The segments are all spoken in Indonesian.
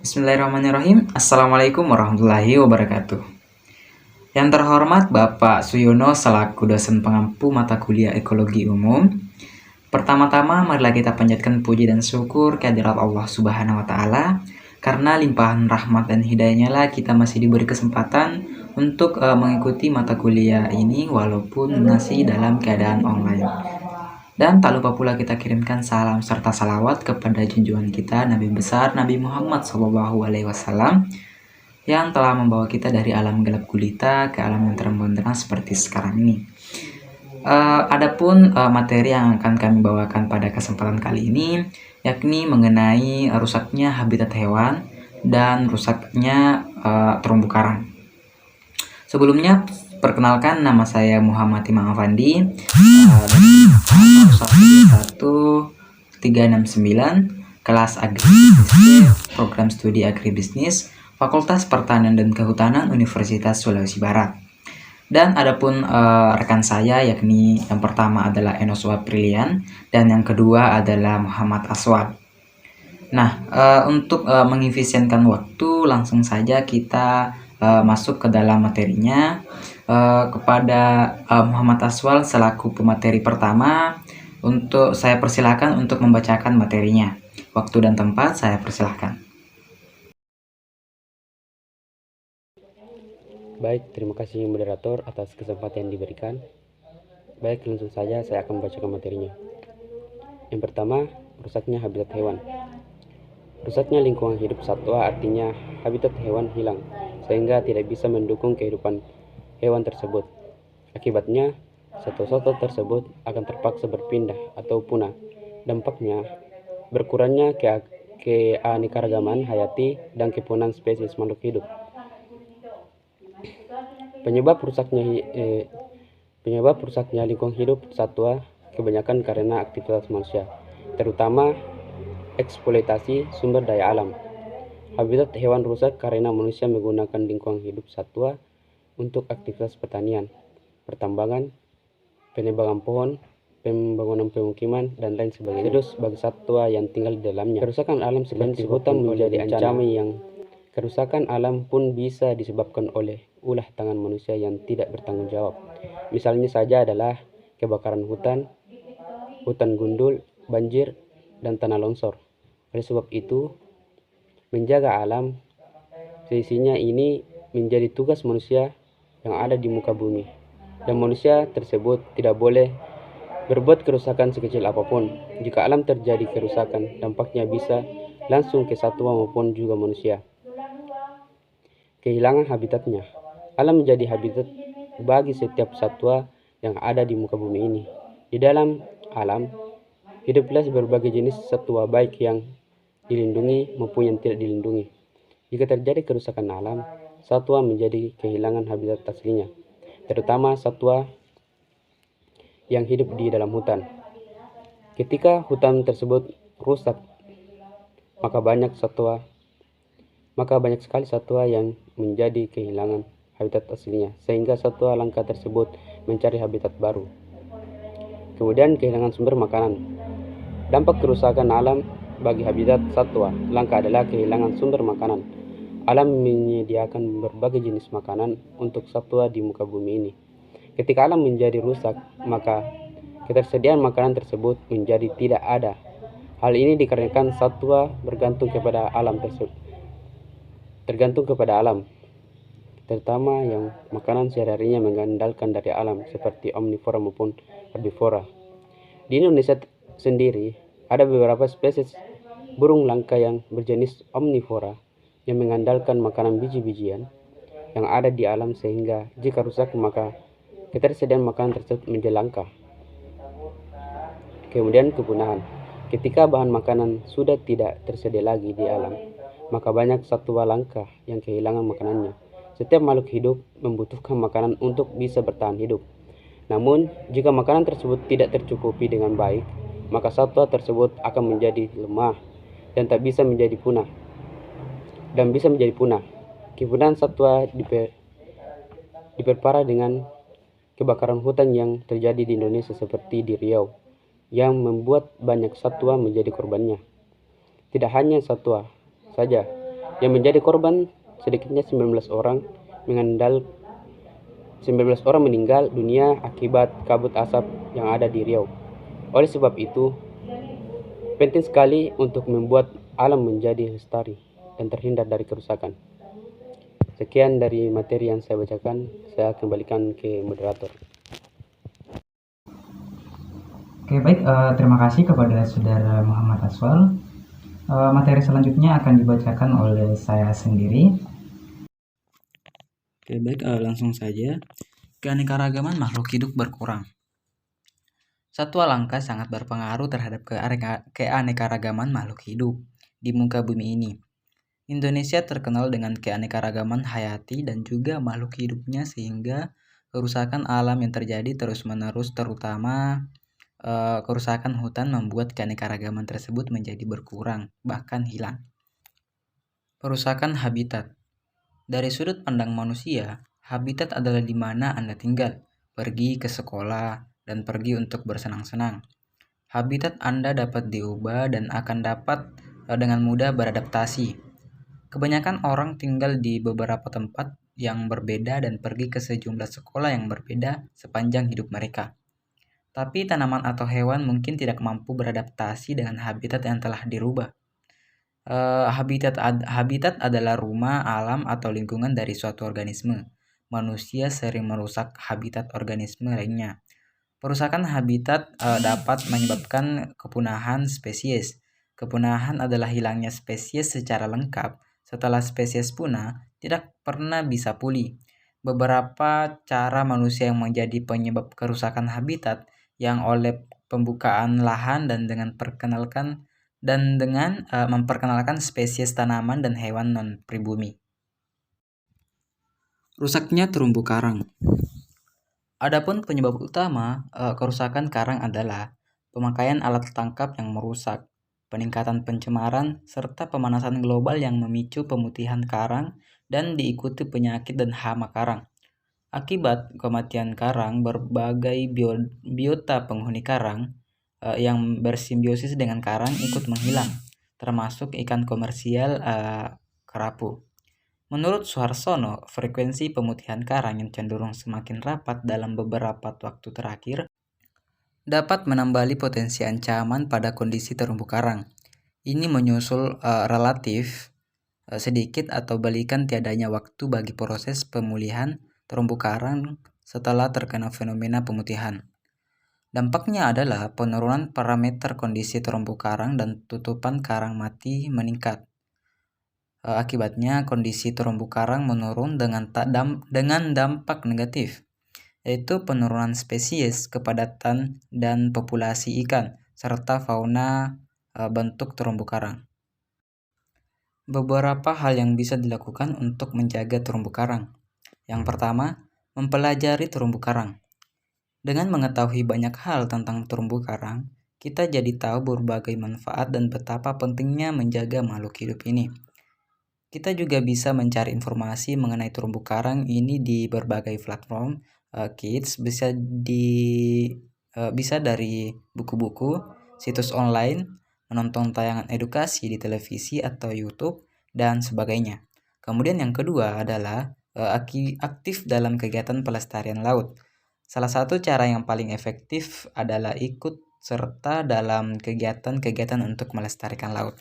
Bismillahirrahmanirrahim. Assalamualaikum warahmatullahi wabarakatuh. Yang terhormat Bapak Suyono selaku dosen pengampu mata kuliah Ekologi Umum. Pertama-tama marilah kita panjatkan puji dan syukur kehadirat Allah Subhanahu wa taala, karena limpahan rahmat dan hidayahnya lah kita masih diberi kesempatan untuk mengikuti mata kuliah ini walaupun masih dalam keadaan online. Dan tak lupa pula kita kirimkan salam serta salawat kepada junjungan kita Nabi besar Nabi Muhammad SAW yang telah membawa kita dari alam gelap gulita ke alam yang terang benderang seperti sekarang ini. Adapun materi yang akan kami bawakan pada kesempatan kali ini yakni mengenai rusaknya habitat hewan dan rusaknya terumbu karang. Sebelumnya, perkenalkan, nama saya Muhammad Imam Afandi dari 1369 kelas Agribisnis, program studi Agribisnis, Fakultas Pertanian dan Kehutanan Universitas Sulawesi Barat. Dan adapun rekan saya yakni yang pertama adalah Enos Waprilian dan yang kedua adalah Muhammad Aswad. Nah, untuk mengefisienkan waktu, langsung saja kita masuk ke dalam materinya. Kepada Muhammad Aswal selaku pemateri pertama, untuk saya persilakan untuk membacakan materinya. Waktu dan tempat saya persilahkan. Baik, terima kasih moderator atas kesempatan yang diberikan. Baik, langsung saja saya akan membacakan materinya. Yang pertama, rusaknya habitat hewan. Rusaknya lingkungan hidup satwa artinya habitat hewan hilang, sehingga tidak bisa mendukung kehidupan hewan tersebut. Akibatnya, satwa-satwa tersebut akan terpaksa berpindah atau punah. Dampaknya, berkurangnya keanekaragaman hayati dan kepunaan spesies makhluk hidup. Penyebab rusaknya lingkungan hidup satwa kebanyakan karena aktivitas manusia, terutama eksploitasi sumber daya alam. Habitat hewan rusak karena manusia menggunakan lingkungan hidup satwa untuk aktivitas pertanian, pertambangan, penebangan pohon, pembangunan pemukiman, dan lain sebagainya. Terus bagi satwa yang tinggal di dalamnya. Kerusakan alam seperti hutan menjadi ancaman yang kerusakan alam pun bisa disebabkan oleh ulah tangan manusia yang tidak bertanggung jawab. Misalnya saja adalah kebakaran hutan, hutan gundul, banjir, dan tanah longsor. Oleh sebab itu, menjaga alam seisinya ini menjadi tugas manusia yang ada di muka bumi. Dan manusia tersebut tidak boleh berbuat kerusakan sekecil apapun. Jika alam terjadi kerusakan, dampaknya bisa langsung ke satwa maupun juga manusia. Kehilangan habitatnya. Alam menjadi habitat bagi setiap satwa yang ada di muka bumi ini. Di dalam alam, hiduplah berbagai jenis satwa baik yang dilindungi maupun yang tidak dilindungi. Jika terjadi kerusakan alam, satwa menjadi kehilangan habitat aslinya, terutama satwa yang hidup di dalam hutan. Ketika hutan tersebut rusak, maka banyak sekali satwa yang menjadi kehilangan habitat aslinya, sehingga satwa langka tersebut mencari habitat baru. Kemudian kehilangan sumber makanan. Dampak kerusakan alam bagi habitat satwa langka adalah kehilangan sumber makanan. Alam menyediakan berbagai jenis makanan untuk satwa di muka bumi ini. Ketika alam menjadi rusak, maka ketersediaan makanan tersebut menjadi tidak ada. Hal ini dikarenakan satwa tergantung kepada alam, terutama yang makanan sehari-harinya mengandalkan dari alam seperti omnivora maupun herbivora. Di Indonesia sendiri ada beberapa spesies burung langka yang berjenis omnivora yang mengandalkan makanan biji-bijian yang ada di alam, sehingga jika rusak maka ketersediaan makanan tersebut menjadi langka. Kemudian kepunahan. Ketika bahan makanan sudah tidak tersedia lagi di alam, maka banyak satwa langka yang kehilangan makanannya. Setiap makhluk hidup membutuhkan makanan untuk bisa bertahan hidup. Namun, jika makanan tersebut tidak tercukupi dengan baik, maka satwa tersebut akan menjadi lemah dan bisa menjadi punah. Kepunahan satwa diperparah dengan kebakaran hutan yang terjadi di Indonesia seperti di Riau, yang membuat banyak satwa menjadi korbannya. Tidak hanya satwa saja, Yang menjadi korban sedikitnya 19 orang 19 orang meninggal dunia akibat kabut asap yang ada di Riau. Oleh sebab itu, penting sekali untuk membuat alam menjadi lestari dan terhindar dari kerusakan. Sekian dari materi yang saya bacakan, saya kembalikan ke moderator. Oke, baik. Terima kasih kepada Saudara Muhammad Aswal. Materi selanjutnya akan dibacakan oleh saya sendiri. Oke, baik. Langsung saja. Keanekaragaman makhluk hidup berkurang. Satwa langka sangat berpengaruh terhadap keanekaragaman makhluk hidup di muka bumi ini. Indonesia terkenal dengan keanekaragaman hayati dan juga makhluk hidupnya, sehingga kerusakan alam yang terjadi terus-menerus, terutama kerusakan hutan, membuat keanekaragaman tersebut menjadi berkurang, bahkan hilang. Perusakan habitat. Dari sudut pandang manusia, habitat adalah di mana Anda tinggal, pergi ke sekolah, dan pergi untuk bersenang-senang. Habitat Anda dapat diubah dan akan dapat dengan mudah beradaptasi. Kebanyakan orang tinggal di beberapa tempat yang berbeda dan pergi ke sejumlah sekolah yang berbeda sepanjang hidup mereka. Tapi tanaman atau hewan mungkin tidak mampu beradaptasi dengan habitat yang telah dirubah. Habitat adalah rumah, alam, atau lingkungan dari suatu organisme. Manusia sering merusak habitat organisme lainnya. Perusakan habitat dapat menyebabkan kepunahan spesies. Kepunahan adalah hilangnya spesies secara lengkap. Setelah spesies punah, tidak pernah bisa pulih. Beberapa cara manusia yang menjadi penyebab kerusakan habitat yang oleh pembukaan lahan dan dengan memperkenalkan spesies tanaman dan hewan non-pribumi. Rusaknya terumbu karang. Adapun penyebab utama kerusakan karang adalah pemakaian alat tangkap yang merusak, peningkatan pencemaran, serta pemanasan global yang memicu pemutihan karang dan diikuti penyakit dan hama karang. Akibat kematian karang, berbagai biota penghuni karang yang bersimbiosis dengan karang ikut menghilang, termasuk ikan komersial kerapu. Menurut Suharsono, frekuensi pemutihan karang yang cenderung semakin rapat dalam beberapa waktu terakhir dapat menambali potensi ancaman pada kondisi terumbu karang. Ini menyusul relatif sedikit atau balikan tiadanya waktu bagi proses pemulihan terumbu karang setelah terkena fenomena pemutihan. Dampaknya adalah penurunan parameter kondisi terumbu karang dan tutupan karang mati meningkat. Akibatnya kondisi terumbu karang menurun dengan dampak negatif, yaitu penurunan spesies, kepadatan dan populasi ikan, serta fauna bentuk terumbu karang. Beberapa hal yang bisa dilakukan untuk menjaga terumbu karang. Yang pertama, mempelajari terumbu karang. Dengan mengetahui banyak hal tentang terumbu karang, kita jadi tahu berbagai manfaat dan betapa pentingnya menjaga makhluk hidup ini. Kita juga bisa mencari informasi mengenai terumbu karang ini di berbagai platform. Kids bisa dari buku-buku, situs online, menonton tayangan edukasi di televisi atau YouTube, dan sebagainya. Kemudian yang kedua adalah aktif dalam kegiatan pelestarian laut. Salah satu cara yang paling efektif adalah ikut serta dalam kegiatan-kegiatan untuk melestarikan laut.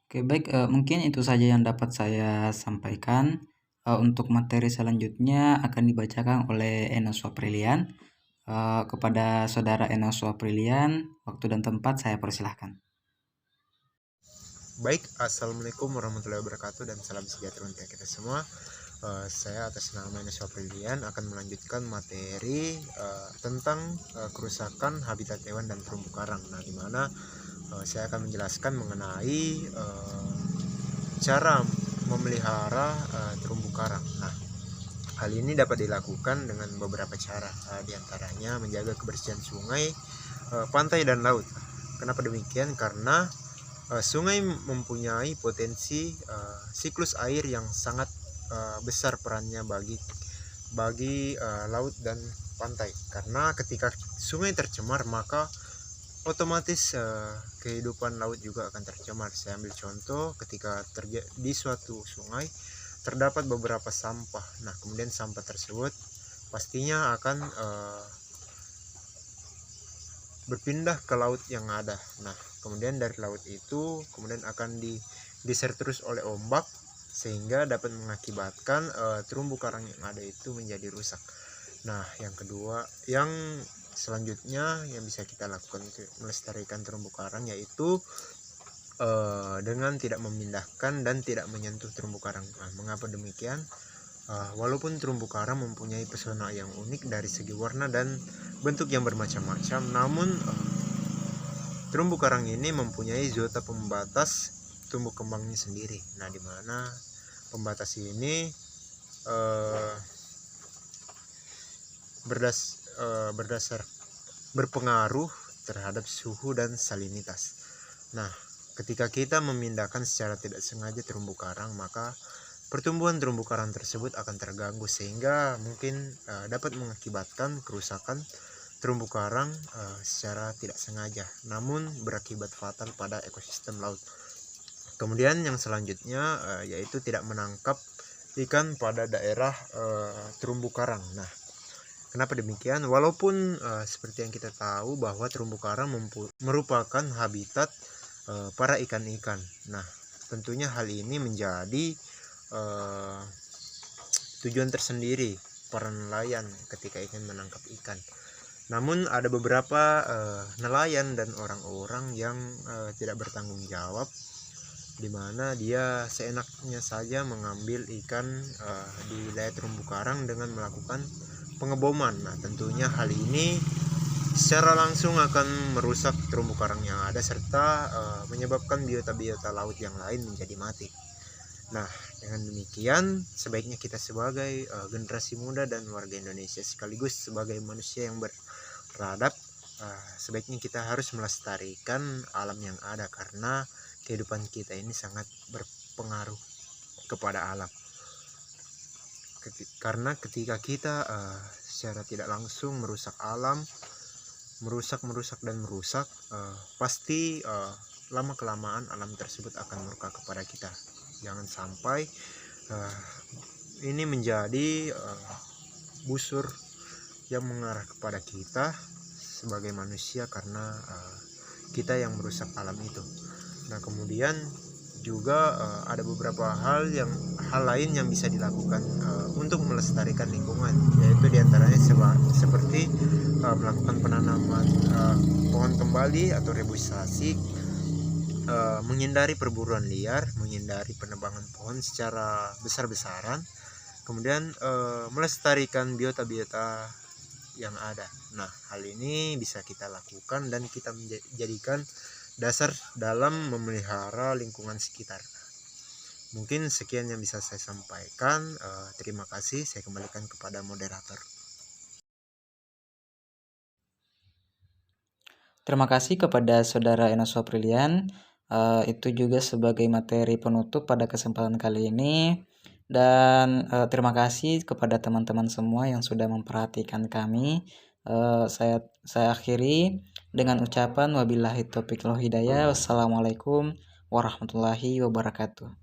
Oke, baik, mungkin itu saja yang dapat saya sampaikan. Untuk materi selanjutnya akan dibacakan oleh Enos Aprilian. Kepada Saudara Enos Aprilian, waktu dan tempat saya persilahkan. Baik, Assalamualaikum warahmatullahi wabarakatuh dan salam sejahtera untuk kita semua. Saya atas nama Enos Aprilian akan melanjutkan materi tentang kerusakan habitat hewan dan terumbu karang. Nah, di mana saya akan menjelaskan mengenai cara memelihara terumbu karang. Nah, hal ini dapat dilakukan dengan beberapa cara, diantaranya menjaga kebersihan sungai, pantai, dan laut. Kenapa demikian? Karena sungai mempunyai potensi siklus air yang sangat besar perannya bagi laut dan pantai. Karena ketika sungai tercemar, maka otomatis kehidupan laut juga akan tercemar. Saya ambil contoh ketika di suatu sungai terdapat beberapa sampah. Nah, kemudian sampah tersebut pastinya akan berpindah ke laut yang ada. Nah, kemudian dari laut itu kemudian akan digeser terus oleh ombak sehingga dapat mengakibatkan terumbu karang yang ada itu menjadi rusak. Nah, yang kedua, yang selanjutnya yang bisa kita lakukan untuk melestarikan terumbu karang yaitu dengan tidak memindahkan dan tidak menyentuh terumbu karang. Nah, mengapa demikian? Walaupun terumbu karang mempunyai pesona yang unik dari segi warna dan bentuk yang bermacam-macam, namun terumbu karang ini mempunyai zona pembatas tumbuh kembangnya sendiri. Nah, di mana pembatas ini berdasar berpengaruh terhadap suhu dan salinitas. Nah, ketika kita memindahkan secara tidak sengaja terumbu karang, maka pertumbuhan terumbu karang tersebut akan terganggu sehingga mungkin dapat mengakibatkan kerusakan terumbu karang secara tidak sengaja, namun berakibat fatal pada ekosistem laut. Kemudian yang selanjutnya yaitu tidak menangkap ikan pada daerah terumbu karang. Nah, kenapa demikian? Walaupun seperti yang kita tahu bahwa terumbu karang merupakan habitat para ikan-ikan. Nah, tentunya hal ini menjadi tujuan tersendiri para nelayan ketika ingin menangkap ikan. Namun ada beberapa nelayan dan orang-orang yang tidak bertanggung jawab, di mana dia seenaknya saja mengambil ikan di wilayah terumbu karang dengan melakukan pengeboman. Nah, tentunya hal ini secara langsung akan merusak terumbu karang yang ada serta menyebabkan biota-biota laut yang lain menjadi mati. Nah, dengan demikian sebaiknya kita sebagai generasi muda dan warga Indonesia sekaligus sebagai manusia yang beradab, sebaiknya kita harus melestarikan alam yang ada karena kehidupan kita ini sangat berpengaruh kepada alam. Karena ketika kita secara tidak langsung merusak alam, merusak dan merusak, pasti lama kelamaan alam tersebut akan murka kepada kita. Jangan sampai ini menjadi busur yang mengarah kepada kita sebagai manusia karena kita yang merusak alam itu. Nah, kemudian juga ada beberapa hal lain yang bisa dilakukan untuk melestarikan lingkungan, yaitu diantaranya seperti melakukan penanaman pohon kembali atau reboisasi, menghindari perburuan liar, menghindari penebangan pohon secara besar-besaran, kemudian melestarikan biota-biota yang ada. Nah, hal ini bisa kita lakukan dan kita menjadikan dasar dalam memelihara lingkungan sekitar. Mungkin sekian yang bisa saya sampaikan. Terima kasih. Saya kembalikan kepada moderator. Terima kasih kepada Saudara Enos Aprilian. Itu juga sebagai materi penutup pada kesempatan kali ini. Dan terima kasih kepada teman-teman semua yang sudah memperhatikan kami. Saya akhiri dengan ucapan wabillahi taufiq wal hidayah. Wassalamualaikum warahmatullahi wabarakatuh.